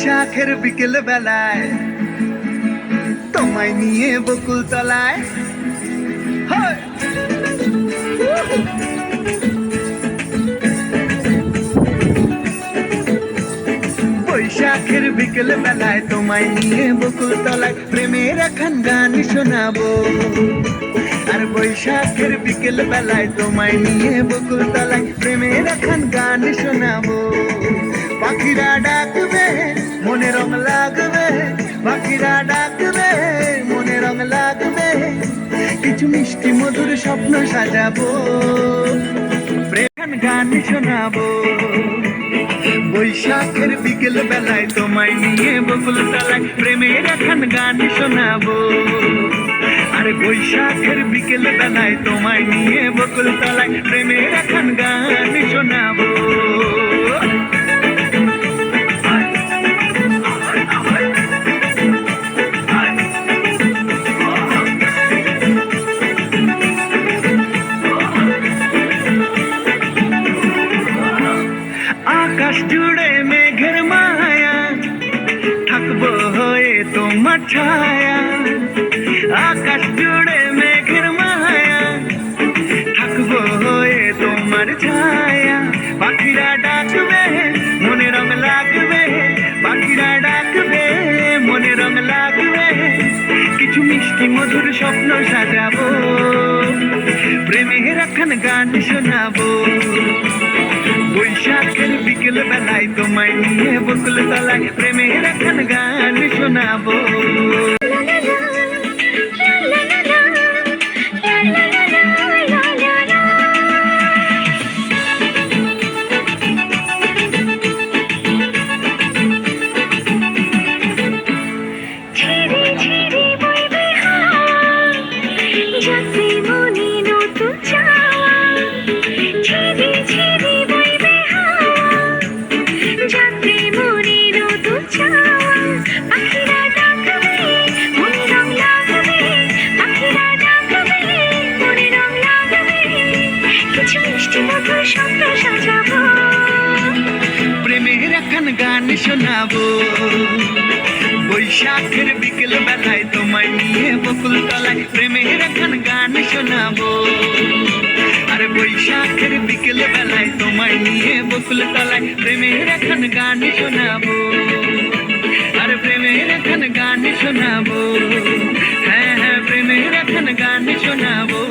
বৈশাখের বিকেল বেলায় তোমায় নিয়ে বকুল তলায় বৈশাখের বিকেল বেলায় তোমায় নিয়ে বকুল তলায় প্রেমের এখন গান শোনাবো। আর বৈশাখের বিকেল বেলায় তোমায় নিয়ে বকুল তলায় প্রেমের এখন গান শোনাবো। পাখিরা ডাকবে মনে রং লাগবে, পাখিরা ডাকবে মনে রং লাগবে, কিছু মিষ্টি মধুর স্বপ্ন সাজাবো, প্রেম গান শোনাবো। বৈশাখের বিকেল বেলায় তোমায় নিয়ে বকুল তলায় প্রেমের এখন গান শোনাবো। আরে বৈশাখের বিকেল বেলায় তোমায় নিয়ে বকুল তলায় প্রেমের এখন গান শোনাবো। আকাশ জুড়ে মেঘের মায়া, থাকবো হয়ে তোমার ছায়া। আকাশ জুড়ে মেঘের মায়া, থাকবো হয়ে তোমার ছায়া। পাখিরা ডাকবে মনে রং লাগবে, পাখিরা ডাকবে মনে রং লাগবে, কিছু মিষ্টি মধুর স্বপ্ন সাজাবো, প্রেমের এখন গান শোনাবো। বৈশাখের বিকেল বেলায় তোমায় নিয়ে বকুল তলায় প্রেমের এখন গান শোনাবো। প্রেমের এখন গান শোনাবো। বৈশাখের বিকেল বেলায় তোমায় নিয়ে বকুল তলায় প্রেমের এখন গান শোনাবো। আর বৈশাখের বিকেল বেলায় তোমায় নিয়ে বকুল তলায় প্রেমের এখন গান শোনাবো। আর প্রেমের এখন গান শোনাবো, হ্যাঁ হ্যাঁ প্রেমের এখন গান শোনাবো।